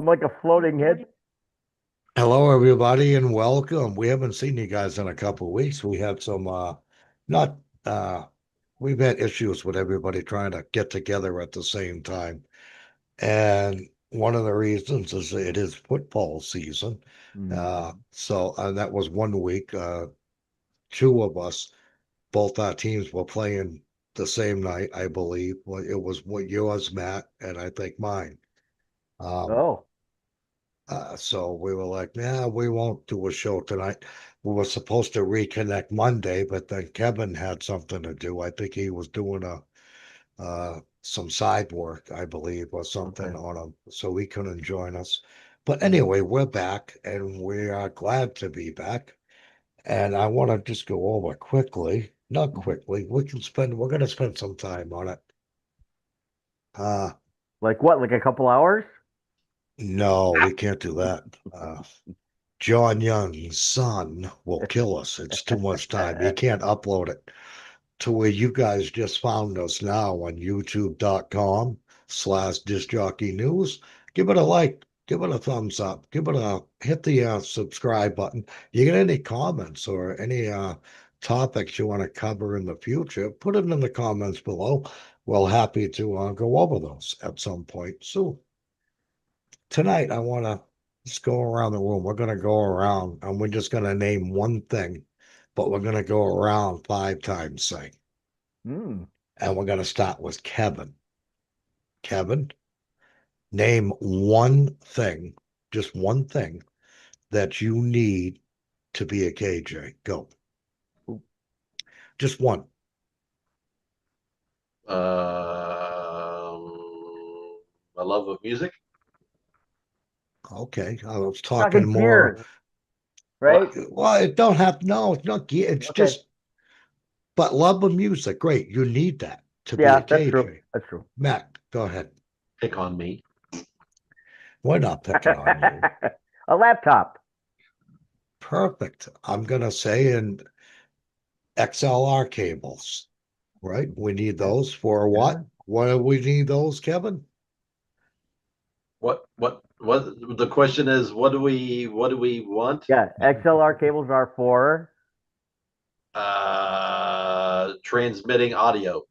I'm like a floating head. Hello, everybody, and welcome. We haven't seen you guys in a couple of weeks. We had some, not, we've had issues with everybody trying to get together at the same time. And one of the reasons is it is football season. Mm. So that was one week. Two of us, both our teams were playing the same night, I believe. Well, it was what yours, Matt, and I think mine. Um, Oh, so we were like, nah, we won't do a show tonight. We were supposed to reconnect Monday, but then Kevin had something to do. I think he was doing a some side work, I believe, or something okay. on him, so he couldn't join us. But Mm. anyway, we're back and we are glad to be back. And I want to just go over quickly, not Mhm. quickly, we're gonna spend some time on it. Uh Like what? Like a couple hours? no, we can't do that. John Young's son will kill us. It's too much time. He can't upload it to where you guys just found us now on youtube.com/disc jockey news. Give it a like, give it a thumbs up, hit the subscribe button. You get any comments or any topics you want to cover in the future, put it in the comments below. We're happy to go over those at some point soon. Tonight, I want to just go around the room. We're going to go around and we're just going to name one thing, but we're going to go around 5 times, say. Mm. And we're going to start with Kevin. Kevin, name one thing, just one thing that you need to be a KJ. Go. Just one. My love of music. Okay. I was talking Talking more. gear, What? right? Well, it don't have, no, it's not, it's Okay. just, but love of music. Great. You need that to be a Yeah, that's true. KJ. That's true. Matt, go ahead. Pick on me. We're not picking on you. A laptop. Perfect. I'm going to say in XLR cables, right? We need Yeah. those for Yeah. what? What do we need those, Kevin? What? The question is, what do we want? Yeah. XLR cables are for. Transmitting audio.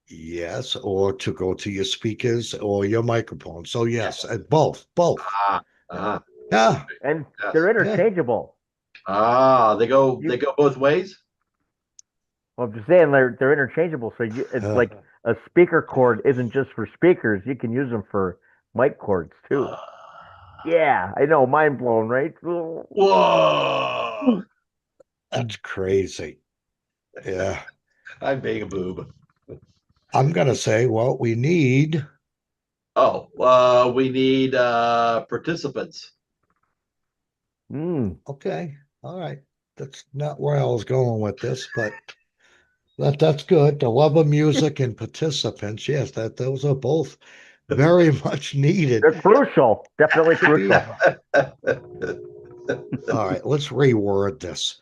Yes, or to go to your speakers or your microphone. So yes, both, both. Ah, Yeah. ah, Yeah, And yes. they're yeah. interchangeable. They go You, they go both ways. well, I'm just saying they're interchangeable. So it's Uh, like a speaker cord isn't just for speakers. You can use them for mic cords too. Uh, Yeah, I know. Mind blown, right? Whoa! that's crazy. Yeah. I'm being a boob. I'm gonna say, well, we need, Oh, we need participants. Mm. okay, all right. That's not where I was going with this, but that's good. The love of music and participants, yes, that those are both very much needed They're crucial. Definitely to be. crucial. All right, let's reword this.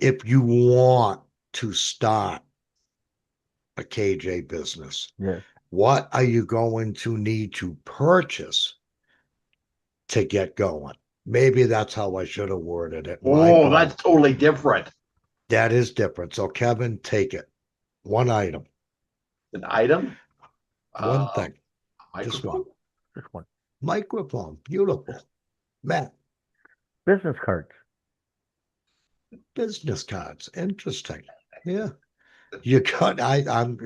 If you want to start a KJ business, Yes. what are you going to need to purchase to get going? Maybe that's how I should have worded it. My Oh, that's bad. totally different. That is different. So, Kevin, take it. One item, An item, one uh, thing, just one. microphone. Just one. Microphone, beautiful. Matt, Business cards. business cards, interesting. Yeah. You got, I'm,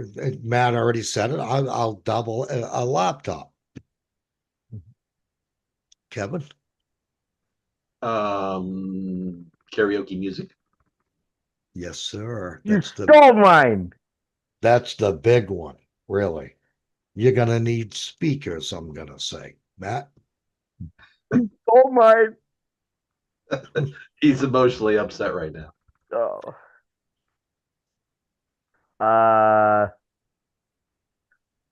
Matt already said it. I'll double a laptop. Kevin, Karaoke music. yes, sir. You stole mine. That's the big one, really. You're gonna need speakers, I'm gonna say. Matt, Stole mine. He's emotionally upset right now. Oh. Uh,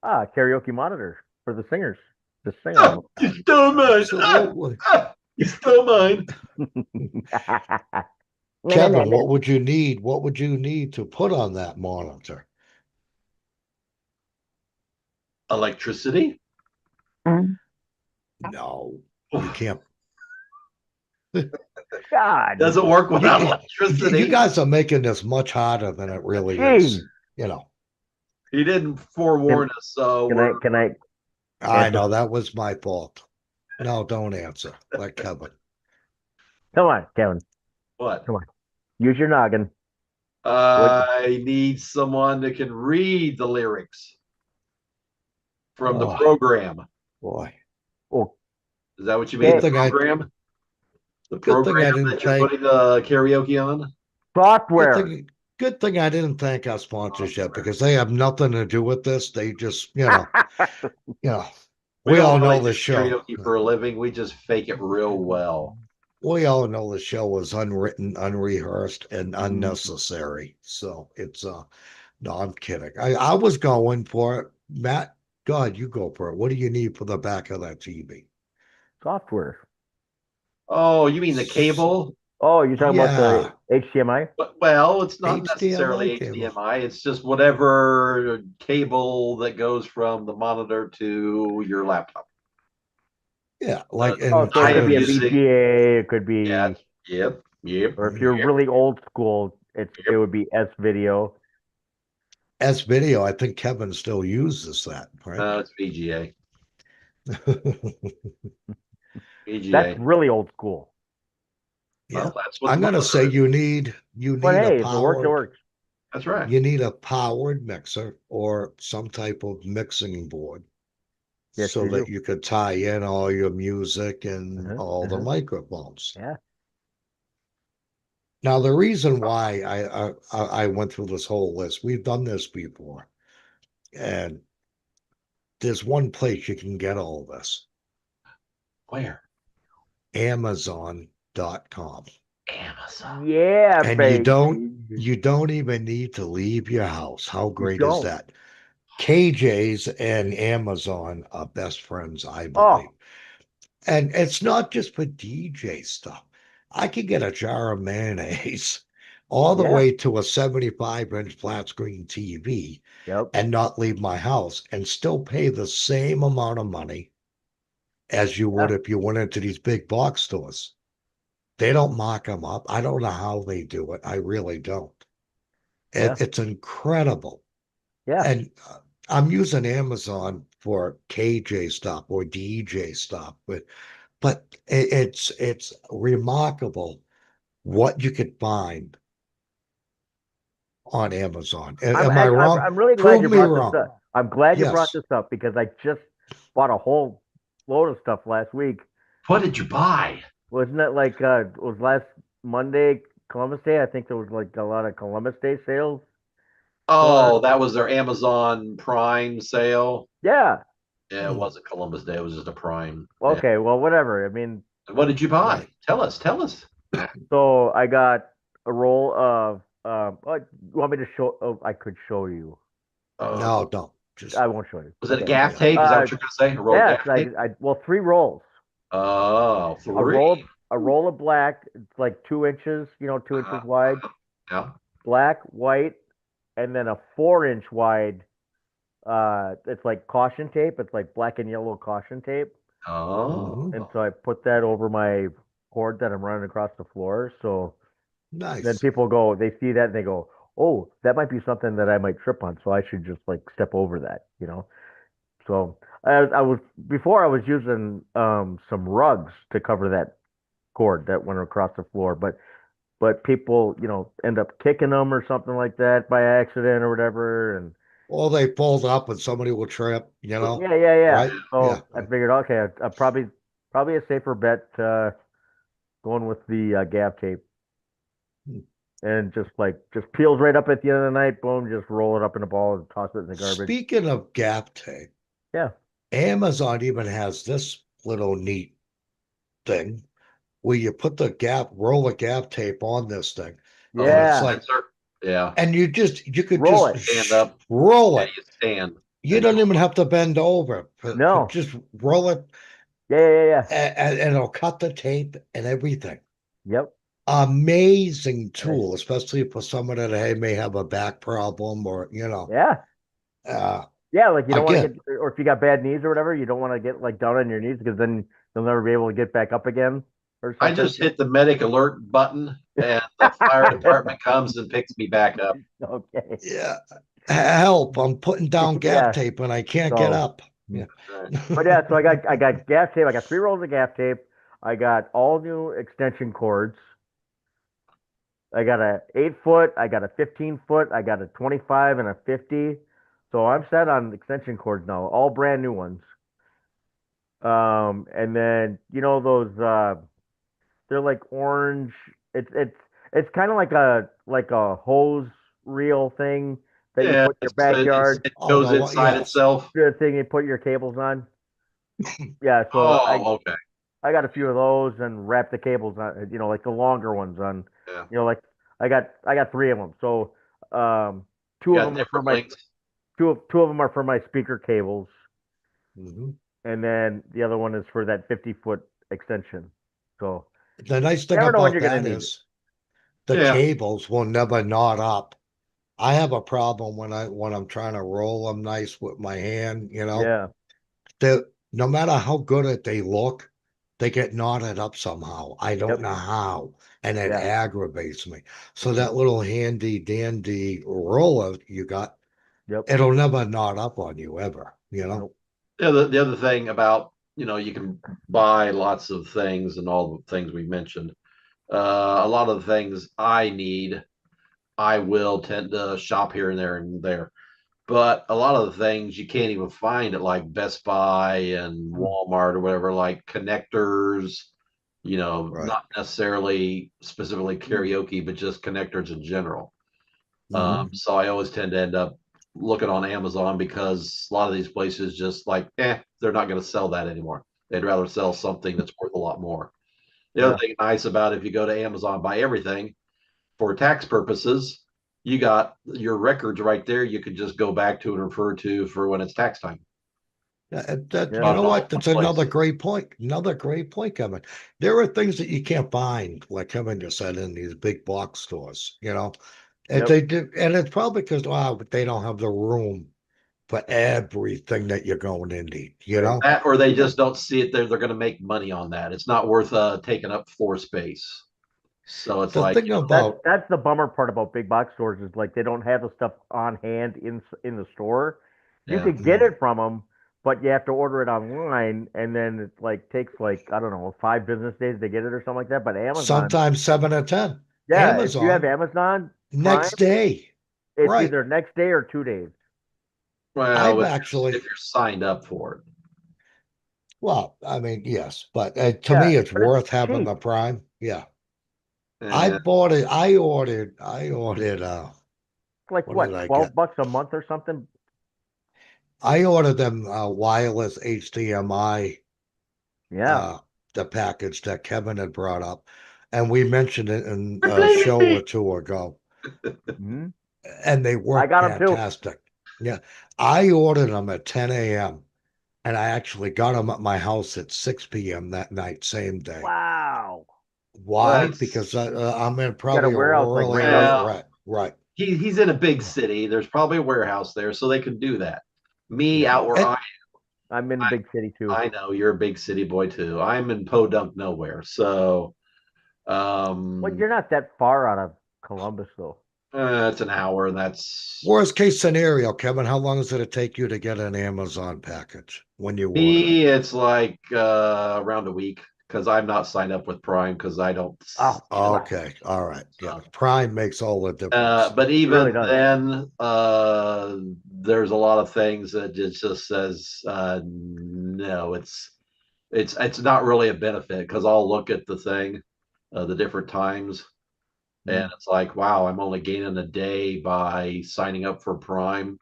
karaoke monitor for the singers to sing on Oh, you stole mine. absolutely. You stole mine. them. Kevin, what would you need? What would you need to put on that monitor? Electricity. No, you can't. God, Doesn't work without You electricity. guys are making this much harder than it really Gee. is. You know, He didn't forewarn us, so can I I Answer. know that was my fault. No, don't answer. Let Kevin. come on, Kevin, what? come on, use your noggin. I need someone that can read the lyrics from the Oh. program. Boy, Oh, Is that what you mean? Good The thing I- program? The good thing I program didn't that you're think. putting the karaoke on? software. Good thing I didn't thank our sponsors yet because they have nothing to do with this. They just, you know, We we all don't know really the do show. karaoke for a living. We just fake it real well. We all know the show was unwritten, unrehearsed, and Mm. unnecessary. So it's no, I'm kidding. I was going for it. Matt, God, you go for it. What do you need for the back of that TV? Software. Oh, you mean the cable? Oh, you're talking about Yeah, the HDMI? Well, it's not HDMI necessarily cable. HDMI. It's just whatever cable that goes from the monitor to your laptop. Yeah, like Oh, in so it could be a using- VGA. It could be, Yeah. Yep. or if you're Yep. really old school, it would be S video. S video. I think Kevin still uses that, right? It's VGA. VGA. That's really old school. Yeah, Well, that's what I'm the gonna monitor say is. you need But a hey, if it works, it powered works. That's right. you need a powered mixer or some type of mixing board Yes, so you that do. you could tie in all your music and Uh-huh, all the uh-huh. microphones. Yeah. Now, the reason why I went through this whole list, we've done this before, and there's one place you can get all this: Where? Amazon.com. Amazon. Yeah, And baby. you don't even need to leave your house. How You great is don't. that? KJ's and Amazon are best friends, I Oh, believe. And it's not just for DJ stuff. I could get a jar of mayonnaise all the yeah. way to a 75-inch flat screen TV Yep. and not leave my house and still pay the same amount of money as you would if you went into these big box stores. They don't mock them up. I don't know how they do it. I really don't. Yeah. It's incredible. Yeah. And I'm using Amazon for KJ stuff or DJ stuff, but it's remarkable what you could find on Amazon. Am I wrong? I'm really glad Prove you me brought this wrong. up. I'm glad you brought Yes. this up because I just bought a whole load of stuff last week. What did you buy? Wasn't it like it was last Monday, Columbus Day? I think there was like a lot of Columbus Day sales. Oh, that was their Amazon Prime sale. Yeah. Yeah, it wasn't Columbus Day. It was just a Prime. Okay. Well, whatever. I mean, Yeah. What did you buy? Right. Tell us. so I got a roll of. You want me to show? Oh, I could show you. No, don't. Just I won't show you. Was it a Okay. gaff tape? Is that what you're going to say? A roll Yes. gaff tape? Well, 3 rolls. Oh, A three. roll of black. It's like 2 inches. 2 inches wide. Yeah. Black, white, and then a 4-inch wide. It's like caution tape. It's like black and yellow caution tape. Oh. And so I put that over my cord that I'm running across the floor. So nice. then people go, they see that and they go, oh, that might be something that I might trip on. So I should just like step over that. So I was before I was using some rugs to cover that cord that went across the floor, but people end up kicking them or something like that by accident or whatever, and Or they fold up and somebody will trip, yeah. Right? So Yeah. I figured, okay, I probably a safer bet going with the gaff tape. And just peels right up at the end of the night, boom, just roll it up in a ball and toss it in the garbage. Speaking of gaff tape, Yeah. Amazon even has this little neat thing where you put the roll of gaff tape on this thing. Oh, And Yeah. it's like, yeah. and you could Roll just Stand up. roll Yeah, it. you stand. You don't even have to bend over. No. Just roll it Yeah. and it'll cut the tape and everything. Yep. Amazing tool, especially for someone that may have a back problem or Yeah. uh Yeah, like you don't want to again, get, or if you got bad knees or whatever, you don't want to get like down on your knees because then They'll never be able to get back up again or I something. just hit the medic alert button and the fire department comes and picks me back up. Okay. Yeah. Help, I'm putting down Yeah. gaff tape and I can't get So, up. Yeah. Right. but yeah, so I got gaff tape. I got 3 rolls of gaff tape. I got all new extension cords. I got a 8 foot. I got a 15 foot. I got a 25 and a 50. So I'm set on extension cords now, all brand new ones. And then you know those they're like orange. It's kind of like a hose reel thing that you Yeah, put in your backyard. it Oh, goes no, inside yes. itself. The thing you put your cables on. Yeah, so Oh, okay. I got a few of those and wrap the cables on, like the longer ones on, Yeah. like I got 3 of them. So two You of got them are for different my lengths. two of them are for my speaker cables, Mhm. and then the other one is for that 50-foot extension. So The nice you thing never know when about you're gonna that need it. is the Yeah. cables will never knot up. I have a problem when I'm trying to roll them nice with my hand, Yeah, that no matter how good they look, they get knotted up somehow. I don't yep, know how, and it yeah, aggravates me. So mhm, that little handy dandy roller you got, yep, it'll never knot up on you ever. nope, The other thing about, you can buy lots of things and all the things we mentioned. A lot of the things I need, I will tend to shop here and there and there. But a lot of the things you can't even find at like Best Buy and mm, Walmart or whatever, like connectors, Right. not necessarily specifically karaoke, but just connectors in general. Hmm. So I always tend to end up looking on Amazon because a lot of these places just like, they're not going to sell that anymore. They'd rather sell something that's worth a lot more. The other yeah, thing nice about if you go to Amazon, buy everything for tax purposes, you got your records right there. You could just go back to and refer to for when it's tax time. You yeah, Got know it all what? in one That's another place. great point. Another great point, Kevin. There are things that you can't find, like Kevin just said, in these big box stores. And yep, they do, and it's probably because they don't have the room for everything that you're going to need, you right. know? That or they just don't see it there. They're going to make money on that. It's not worth taking up floor space. So it's The like, thing That's about that's the bummer part about big box stores is like they don't have the stuff on hand in the store. You yeah. could get it from them, but you have to order it online, and then it like takes like I don't know 5 business days to get it or something like that. But Amazon, sometimes 7 or 10, yeah, if you have Amazon, Amazon Prime, next day. it's Right. either next day or 2 days. Well, I've if actually, you're signed up for well, I mean, yes, but to Yeah, me, it's but it's worth having the cheap. Prime. Yeah. it. I bought it. I ordered, Like what did what, I get? 12 bucks a month or something? I ordered them wireless HDMI, Yeah. uh, the package that Kevin had brought up, and we mentioned it in Quit a blaming show or me. two ago, Hmm. and they I work got them too. fantastic. Yeah, I ordered them at 10 a.m. and I actually got them at my house at 6 p.m. that night, same day. Wow. Why? That's Because I'm in You got a probably a warehouse like rural right out. area. well, Right, right. he's in a big city. There's probably a warehouse there, so they can do that. Me Yeah. out where I'm in the I big city too. I know you're a big city boy too. I'm in Podunk nowhere, so Well, um, you're not that far out of Columbus though. it's an hour, and that's Worst case scenario, Kevin, how long does it take you to get an Amazon package when you order it? me. It's like around a week because I'm not signed up with Prime because I don't Oh, see it. wow. Okay, all right. Yeah, So. Prime makes all the difference. But It really even does. then, there's a lot of things that it just says no. It's not really a benefit because I'll look at the thing, the different times, and Mm. it's like, wow, I'm only gaining a day by signing up for Prime.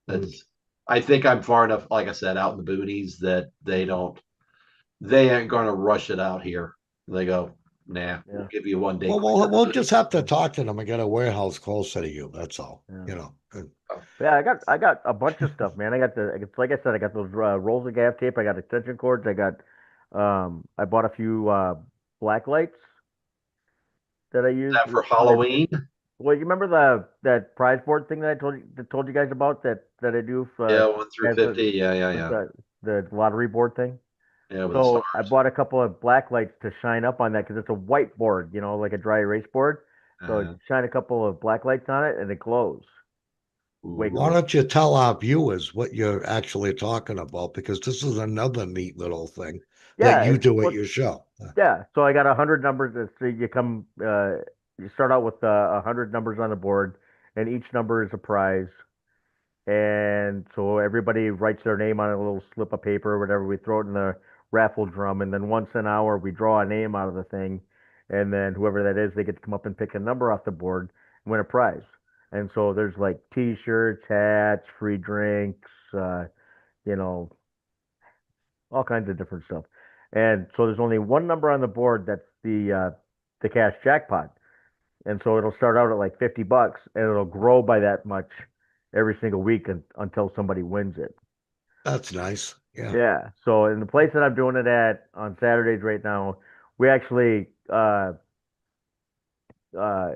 Mm. That's I think I'm far enough, like I said, out in the boonies that they ain't going to rush it out here. They go, nah, we'll Yeah. give you 1 day. Well, we'll just have to talk to them and get a warehouse closer to you. That's all. Yeah. And Yeah, I got a bunch of stuff, man. Like I said, I got those rolls of gaff tape. I got extension cords. I bought a few black lights that I use. That for Halloween. Well, you remember that prize board thing that I told you guys about that I do Yeah, 1 through as a 50. Yeah, yeah, with yeah. the lottery board thing. Yeah, with the So I stars. bought a couple of black lights to shine up on that because it's a white board, like a dry erase board. So Uh, shine a couple of black lights on it and it glows. Way Why ooh. cool. don't you tell our viewers what you're actually talking about? Because this is another neat little thing that Yeah, you it's do at what your show. yeah. So I got 100 numbers. So you start out with 100 numbers on the board, and each number is a prize. And so everybody writes their name on a little slip of paper or whatever. We throw it in the raffle drum, and then once an hour we draw a name out of the thing, and then whoever that is, they get to come up and pick a number off the board and win a prize. And so there's like T-shirts, hats, free drinks, you know, all kinds of different stuff. And so there's only one number on the board that's the cash jackpot. And so it'll start out at like $50 and it'll grow by that much every single week until somebody wins it. That's nice. Yeah. Yeah. So in the place that I'm doing it at on Saturdays right now, we actually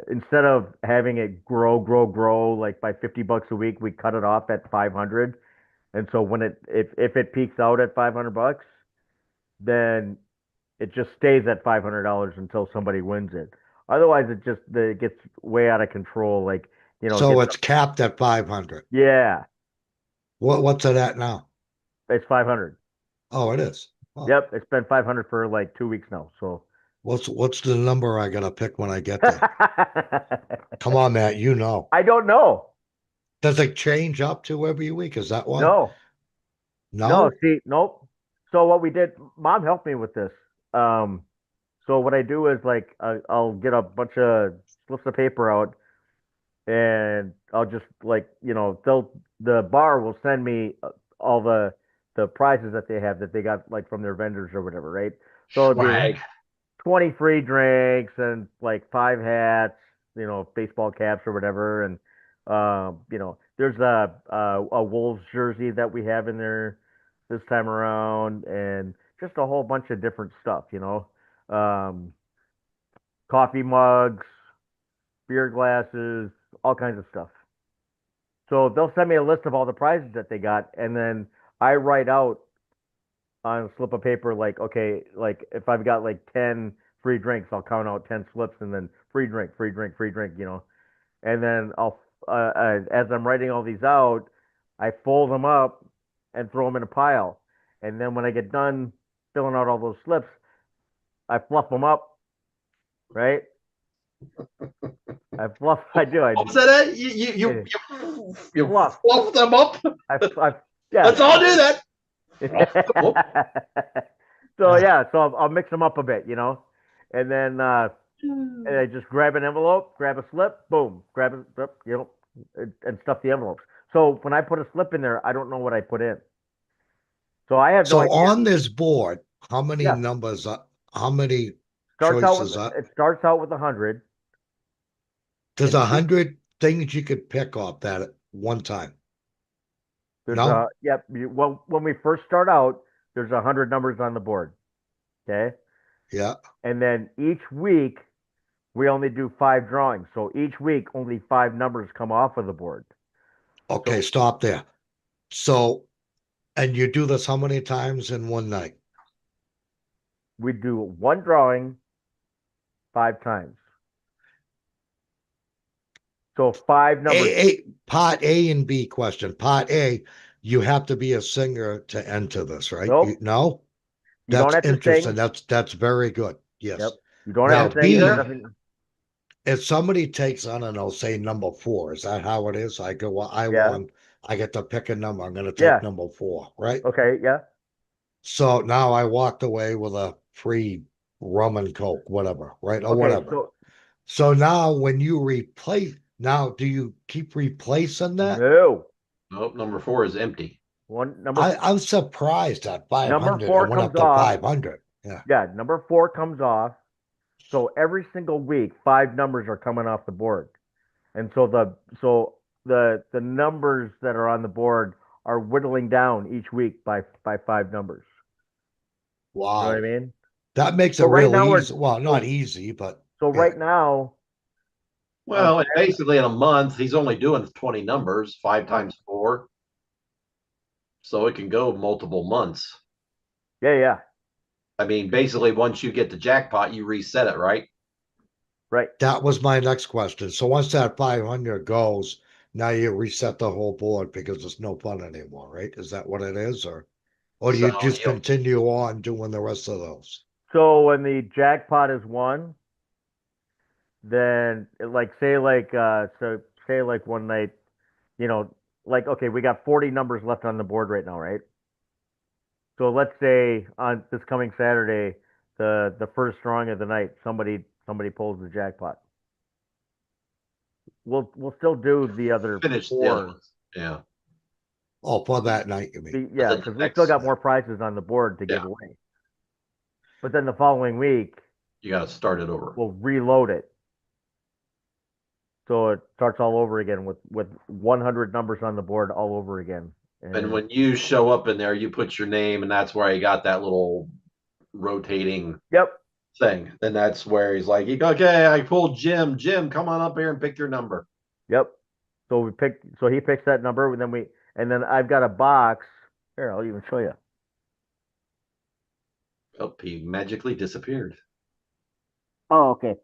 instead of having it grow like by $50 a week, we cut it off at 500. And so when if it peaks out at $500, then it just stays at $500 until somebody wins it. Otherwise, it gets way out of control. Like, it So gets it's capped at 500. yeah, What's it at now? it's 500. Oh, it is. Oh, Yep, it's been 500 for like 2 weeks now. So what's the number I gotta pick when I get there? Come on, Matt, you know. I don't know. Does it change up to every week? Is that why? No, no. No? See, nope. So what we did, Mom helped me with this. Um, so what I do is like I'll get a bunch of slips of paper out and I'll just like the bar will send me all the prizes that they have that they got like from their vendors or whatever, right? So it'd be Swag. 20 free drinks and like 5 hats, baseball caps or whatever, and there's a Wolves jersey that we have in there this time around, and just a whole bunch of different stuff. Um, Coffee mugs, beer glasses, all kinds of stuff. So they'll send me a list of all the prizes that they got, and then I write out on a slip of paper, like, okay, like if I've got like 10 free drinks, I'll count out 10 slips and then free drink, free drink, free drink. And then as I'm writing all these out, I fold them up and throw them in a pile. And then when I get done filling out all those slips, I fluff them up, right? I do. What's that? You Fluff. fluff them up. Yeah. Let's all do that. So yeah, so I'll mix them up a bit, and then and I just grab an envelope, grab a slip, boom, grab it, and stuff the envelopes. So when I put a slip in there, I don't know what I put in. So I have no So idea. on this board, how many Yeah, numbers how many choices are it starts out with 100, there's and 100 things you could pick off that at one time? there's No? yep. Well, when we first start out, there's 100 numbers on the board. Okay, Yeah. and then each week we only do 5 drawings. So each week only 5 numbers come off of the board. Okay, So stop there. So, and you do this how many times in one night? we do one drawing 5 times. So 5 numbers. Part A and B question. Part A, you have to be a singer to enter this, right? Nope. No? You don't That's have to interesting. sing. That's very good. Yep. Yes. You don't Now have to sing. There's B, Either. nothing. if somebody takes, I don't know, say number 4, is that how it is? Yeah. I get to pick a number. I'm going to take Yeah. number 4, right? Okay. Yeah. So now I walked away with a free rum and coke, whatever, right? Or Okay. whatever. So now when you replace, now do you keep replacing that? No. Nope. Number 4 is empty. I'm surprised at Number 500. I four went up comes to off. 500. Yeah. Yeah. Number 4 comes off. So every single week, 5 numbers are coming off the board, and so the numbers that are on the board are whittling down each week by 5 numbers. You know what I Wow. mean? That makes it So right real now easy. Well, not so, easy, but so yeah. right now on Well, and basically in a month, he's only doing 20 numbers, 5 times 4. So it can go multiple months. yeah, yeah. I mean, basically, once you get the jackpot, you reset it, right? Right. That was my next question. So once that 500 goes, now you reset the whole board because it's no fun anymore, right? Is that what it is, or do So you just you continue on doing the rest of those? So when the jackpot is won, then like say like one night, you know, like okay, we got 40 numbers left on the board right now, right? So let's say on this coming Saturday, the first drawing of the night, somebody pulls the jackpot. We'll still do the other finish the other four. ones. Yeah. Oh, for that night, you mean? But Yeah, then the because we still next, got more prizes on the board to yeah, give away. But then the following week, you got to start it over. we'll reload it. So it starts all over again with 100 numbers on the board all over again. And And when you show up in there, you put your name, and that's where you got that little rotating yep, thing. And that's where he's like, okay, I pulled Jim. Jim, come on up here and pick your number. yep. So he picks that number, and then I've got a box. Here, I'll even show you. Oh, he magically disappeared. Oh, okay.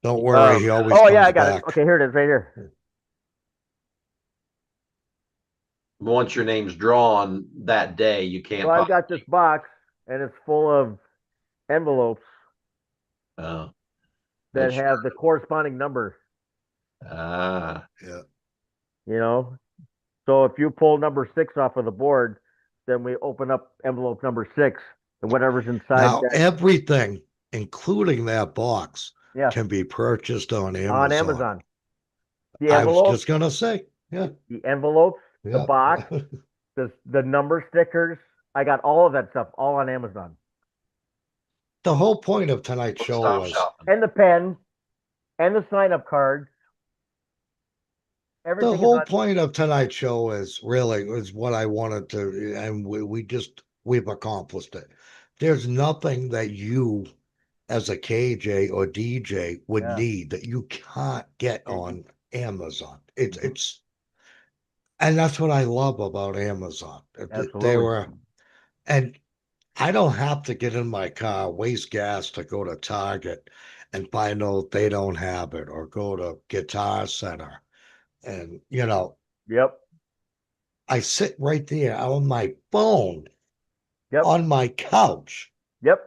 Don't worry, he always Oh yeah, I comes got it. back. Okay, here it is, right here. Once your name's drawn that day, you So can't I've got this possibly. box, and it's full of envelopes Uh, that it's have the corresponding number. ah, Yeah. You know, so if you pull number 6 off of the board, then we open up envelope number 6, and whatever's inside Now that, everything, including that box, yeah, can be purchased on on Amazon. Amazon. The I was envelope, just gonna say, yeah, the envelopes, the yeah. box, the number stickers. I got all of that stuff all on Amazon, The whole point of tonight's don't show stop was shopping. and the pens, and the sign up cards. the Everything is whole on. point of tonight's show is really is what I wanted to, and we've accomplished it. There's nothing that you as a KJ or DJ would Yeah. need that you can't get on Amazon. Mhm. And that's what I love about Amazon. They Absolutely. were, and I don't have to get in my car, waste gas to go to Target and find out they don't have it, or go to Guitar Center. And, Yep. I sit right there on my phone, Yep. on my couch, Yep.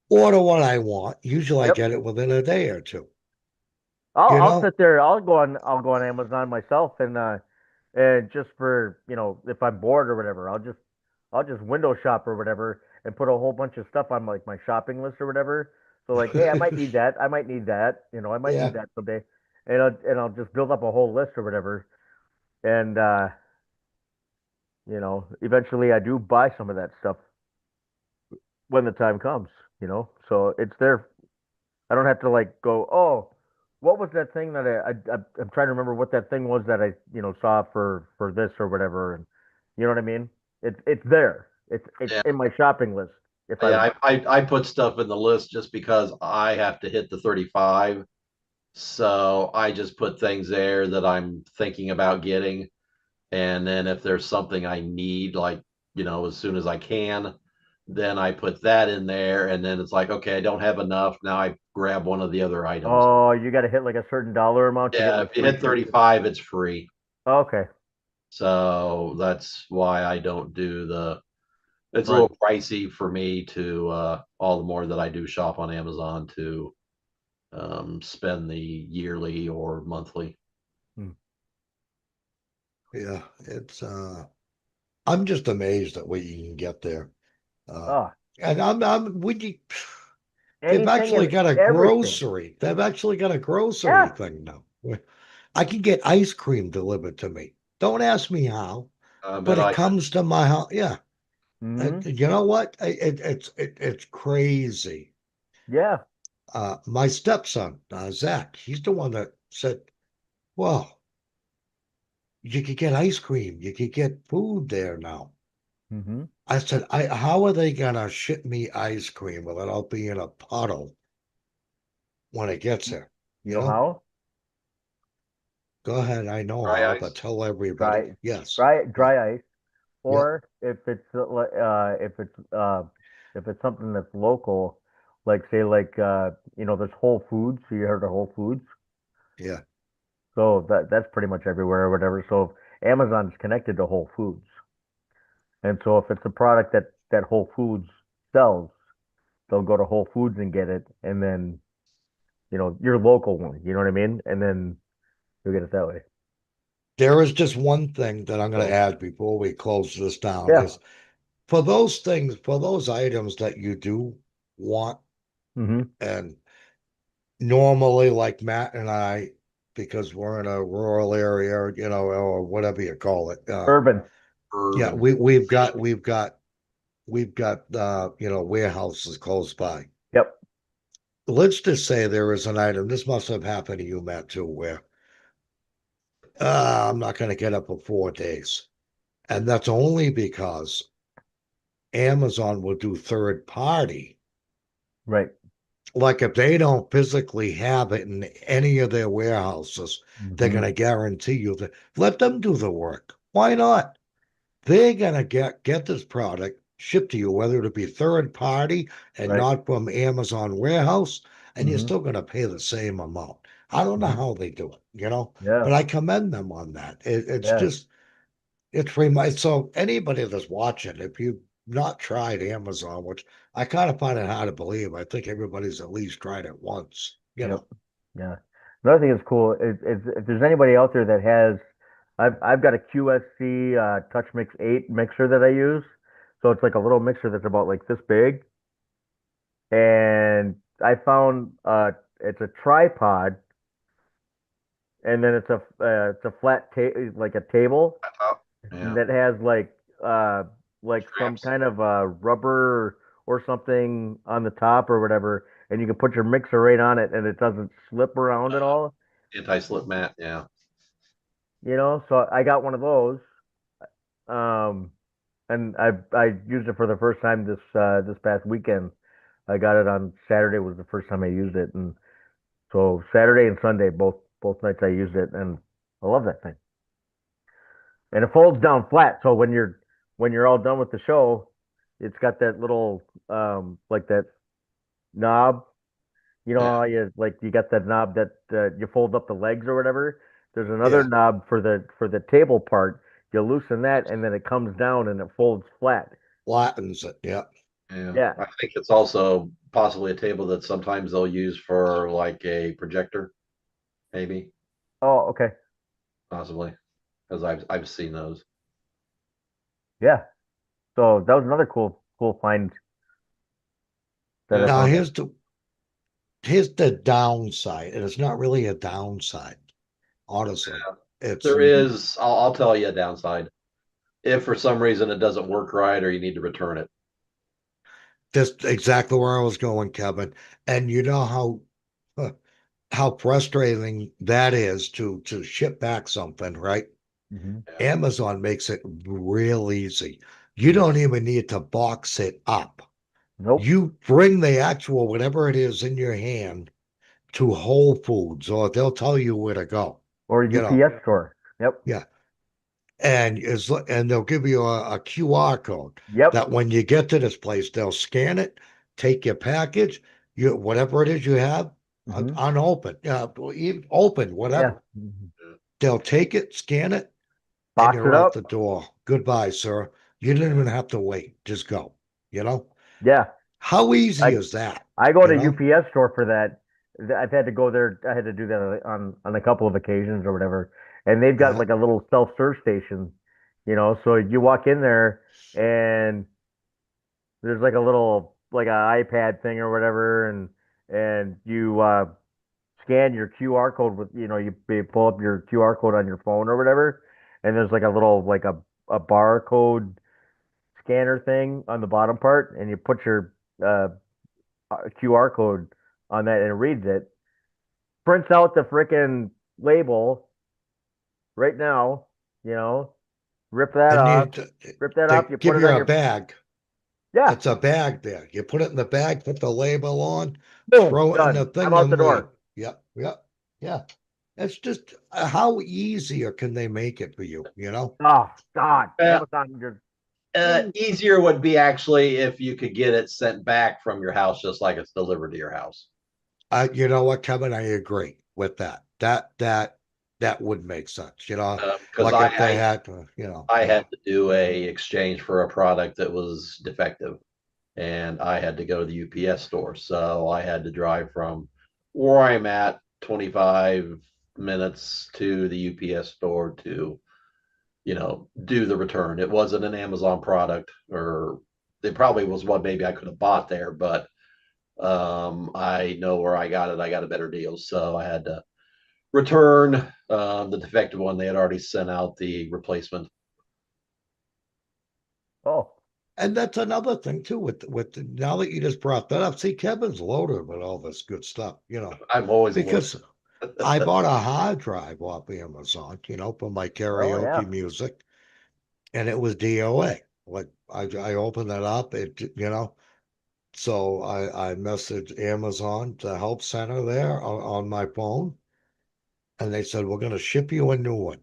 order what I want. Usually I Yep. get it within a day or two, I'll you sit there. I'll go on Amazon myself, and just for if I'm bored or whatever, I'll just window shop or whatever and put a whole bunch of stuff on like my shopping list or whatever. So like, hey, I might need that. I might need that. I might need Yeah. that someday, and I'll just build up a whole list or whatever. And eventually I do buy some of that stuff when the time comes. So it's there. I don't have to like go, oh, what was that thing that I'm trying to remember what that thing was that I saw for this or whatever, and you know what I mean? It's there. It's Yeah, in my shopping list. If I yeah. I put stuff in the list just because I have to hit the 35. So I just put things there that I'm thinking about getting. And then if there's something I need, like, as soon as I can, then I put that in there. And then it's like, okay, I don't have enough. Now I grab one of the other items. oh, you got to hit like a certain dollar amount to get Yeah, like if you free hit shipping. 35, it's free. Okay, So that's why I don't do it's a right. little pricey for me to, all the more that I do shop on Amazon to spend the yearly or monthly. Hmm. Yeah. I'm just amazed at what you can get there. Uh, Oh, and I'm when you they've anything actually and got a everything. grocery. They've actually got a grocery Yeah. thing now. I can get ice cream delivered to me. Don't ask me how, But but it I could, comes to my house. Yeah. Hmm. You know what? It's crazy. Yeah. My stepson, Zach, he's the one that said, well, you could get ice cream. You could get food there now. Hmm. I said, how are they gonna ship me ice cream without being a puddle when it gets here? You You know know? how? Go ahead. I know dry how, but ice. tell everybody. Dry, Yes. dry, Yeah. dry ice. Or if it's something that's local, like say like there's Whole Foods. So you heard of Whole Foods? Yeah. So that's pretty much everywhere or whatever. So Amazon's connected to Whole Foods. And so if it's a product that Whole Foods sells, they'll go to Whole Foods and get it, and then your local one. You know what I mean? And then you'll get it that way. There is just one thing that I'm going to So add before we close this down yeah. is for those things, for those items that you do want, Mm-hmm. and normally like Matt and I, because we're in a rural area, or whatever you call it. Urban. Yeah, Urban. we've got warehouses close by. Yep. Let's just say there is an item. This must have happened to you, Matt, too, where I'm not going to get up for 4 days. And that's only because Amazon will do third party. Right. Like if they don't physically have it in any of their warehouses, they're Mm-hmm. going to guarantee you that let them do the work. Why not? They're going to get this product shipped to you, whether it be third party and Right. not from Amazon warehouse, and you're Mm-hmm. still going to pay the same amount. I don't know Mm-hmm. how they do it, Yeah. but I commend them on that. It's Yeah. just, it's pretty much so anybody that's watching, if you've not tried Amazon, which I kind of find it hard to believe, I think everybody's at least tried it once. Yep. Yeah. Another thing that's cool is if there's anybody out there that has, I've got a QSC Touch Mix 8 mixer that I use. So it's like a little mixer that's about like this big. And I found it's a tripod, and then it's a flat like a table Yeah. that has uh like some Straps. kind of rubber or something on the top or whatever, and you can put your mixer right on it, and it doesn't slip around at all. Anti-slip mat. Yeah. So I got one of those, um, and I used it for the first time this past weekend. I got it on Saturday was the first time I used it, and so Saturday and Sunday both nights I used it, and I love that thing. And it folds down flat, so when you're all done with the show, it's got that little like that knob. You know Yeah. how you got that knob that you fold up the legs or whatever. There's another Yeah, knob for the table part. You loosen that, and then it comes down and it folds flat. flattens it. Yeah. Yeah. Yeah. I think it's also possibly a table that sometimes they'll use for like a projector, maybe, Oh, okay. possibly, because I've seen those. Yeah. So that was another cool find that I Yeah. Now found. here's the downside, and it's not really a downside, honestly. It's There is, I'll tell you a downside. If for some reason it doesn't work right or you need to return it. just exactly where I was going, Kevin. And you know how frustrating that is to ship back something, right? Hmm. Yeah. Amazon makes it real easy. You don't even need to box it up. Nope. You bring the actual whatever it is in your hand to Whole Foods, or they'll tell you where to go. Or You know, UPS store. Yep. yeah, and they'll give you a QR code Yep. that when you get to this place, they'll scan it, take your package, whatever it is you have, Hmm. unopened, open, Yeah. whatever. Mhm. They'll take it, scan it, and Box it you're out up. the door. Goodbye, sir. You didn't Yeah. even have to wait. Just go. You know, Yeah. how easy I is that? I go You to know, UPS store for that. I've had to go there. I had to do that on a couple of occasions or whatever. And they've got uh, like a little self-serve station, so you walk in there and there's like a little like a iPad thing or whatever, and you scan your QR code with you pull up your QR code on your phone or whatever, and there's like a little like a barcode scanner thing on the bottom part, and you put your QR code on that and it reads it, prints out the freaking label right now, you know, rip that and off, you rip that they off, you put give it you on a your, bag. yeah, It's a bag there. You put it in the bag, put the label on, boom, throw it in done. the I'm thing, out the and wait. door. Yep, yep, yeah. It's just how easier can they make it for you? Oh, God, Yeah. Amazon, Easier would be actually if you could get it sent back from your house, just like it's delivered to your house. You know what, Kevin? I agree with that. That would make sense. Because Like if they had to, I yeah. had to do a exchange for a product that was defective, and I had to go to the UPS store. So I had to drive from where I'm at 25 minutes to the UPS store to, do the return. It wasn't an Amazon product, or it probably was what maybe I could have bought there, but I know where I got it. I got a better deal. So I had to return the defective one. They had already sent out the replacement. Oh, And that's another thing too. Now that you just brought that up, see, Kevin's loaded with all this good stuff. I'm always Because loaded. I bought a hard drive off Amazon, for my oh yeah. karaoke music, and it was DOA. Like I opened that up, so I messaged Amazon, the help center there on my phone, and they said, we're going to ship you a new one.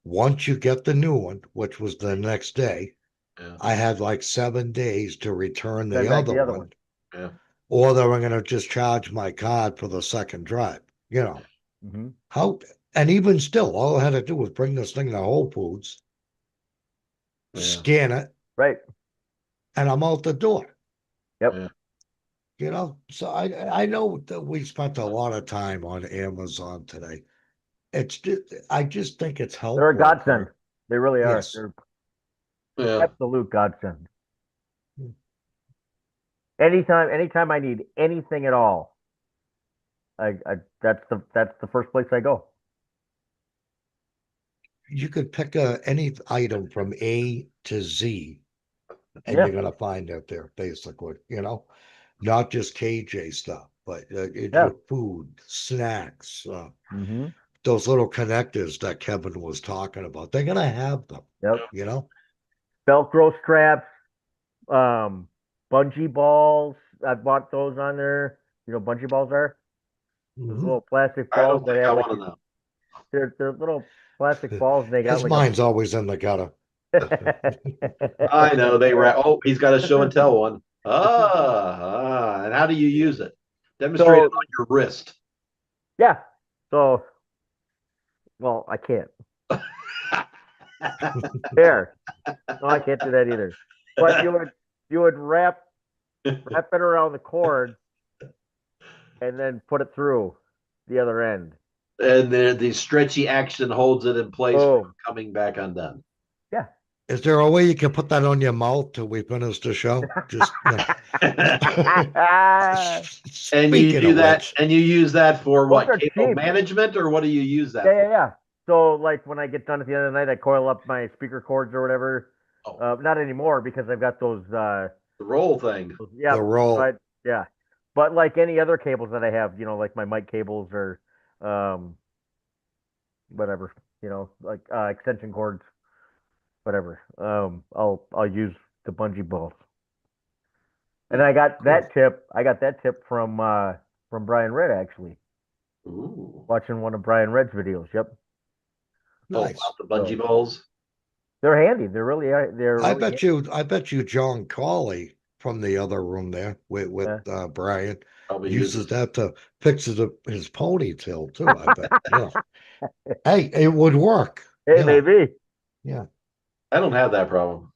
Once you get the new one, which was the next day, Yeah, I had like 7 days to return the Send back other the other one, one. yeah. or they were going to just charge my card for the second drive. Hmm. How, and even still, all I had to do was bring this thing to Whole Foods, Yeah, scan it, Right. and I'm out the door. Yep. yeah. So I know that we spent a lot of time on Amazon today. I just think it's They're a helpful godsend. They really are. yes. They're Yeah. absolute godsend. Anytime I need anything at all, I that's the first place I go. You could pick any item from A to Z, and Yeah. you're gonna find it there, basically. Not just KJ stuff, but Yeah. food, snacks, Hmm. those little connectors that Kevin was talking about. They're gonna have them. Yep. You know. Velcro straps, um, bungee balls. I bought those on there. You know, bungee balls are those Mhm. little plastic I balls don't that think I have like want to know. they're little plastic balls and they got His like a mind's always in the gutter. I know they wrap. Oh, he's got a show and tell one. And how do you use it? Demonstrate it so on your wrist. yeah. So well, I can't. There. No, I can't do that either. But you would wrap it around the cord and then put it through the other end. And the stretchy action holds it in place from Boom. coming back undone. Yeah. Is there a way you can put that on your mouth till we finish the show? Just And you speaking do of that, which, and you use that for Those what, are cable cheap. management, or what do you use that Yeah, for? yeah, yeah. So like when I get done at the end of the night, I coil up my speaker cords or whatever. Oh, Not anymore because I've got those. the roll thing. the Yep. So roll. yeah. But like any other cables that I have, like my mic cables or um, whatever, like extension cords, whatever. I'll use the bungee balls. And I got Cool. that tip. I got that tip from Brian Red actually, Ooh. watching one of Brian Red's videos. Yep. Oh, Nice. about the bungee So balls. they're handy. They're really are. They're I really bet handy. you John Cawley from the other room there with Yeah. Brian Probably uses uses. that to fix his ponytail too. I bet. Hey, it would work. Hey, maybe. Yeah. I don't have that problem.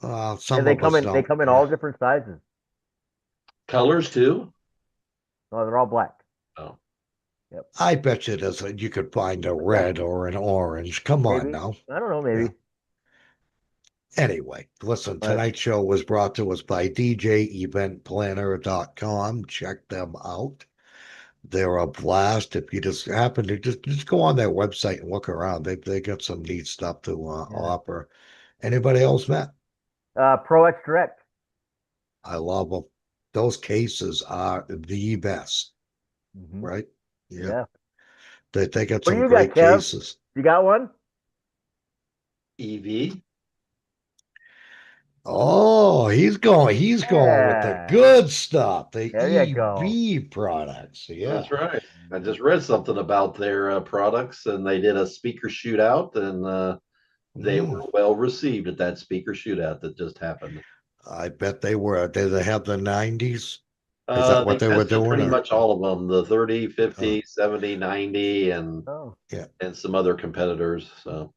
Some And they of come us in. They don't. come in Yeah. all different sizes. Colors too. No, they're all black. Oh, Yep. I bet you you could find a Yeah. red or an orange. Come on Maybe. now. I don't know. Yeah. Maybe. Anyway, listen, But tonight's show was brought to us by DJEventPlanner.com. Check them out. They're a blast. If you just happen to just go on their website and look around, they got some neat stuff to yeah. offer. Anybody else, Matt? Pro X Direct. I love them. Those cases are the best, Hmm. right? Yeah, Yeah. they got What do some you got, great Kev? cases. You got one? EV. Oh, he's going with the Yeah. good stuff, the There you go. EV products. Yeah. That's right. I just read something about their products, and they did a speaker shootout, and They Mm, were well received at that speaker shootout that just happened. I bet they were. Did they have the 90s? Is that what They they were tested doing? pretty Or much all of them, the 30, uh, 50, 70, 90, and Oh, yeah, some other competitors. So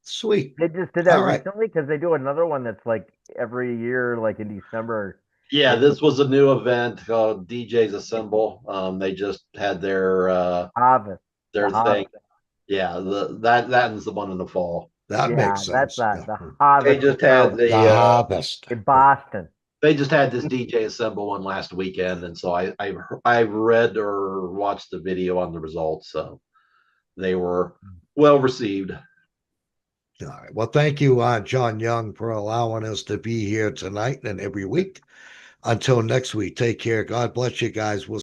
sweet. they just did that All right. recently because they do another one that's like every year, like in December. yeah, They this was a new event called DJs Assemble. They just had harvest, the their thing. harvest. Yeah, that is the one in the fall. That Yeah, makes that's sense. that. Yeah. The They harvest just had assemble The harvest. in Boston. they just had this DJ Assemble one last weekend, and so I read or watched the video on the results. So they were well received. All right. Well, thank you, John Young, for allowing us to be here tonight and every week. Until next week, take care. God bless you guys. We'll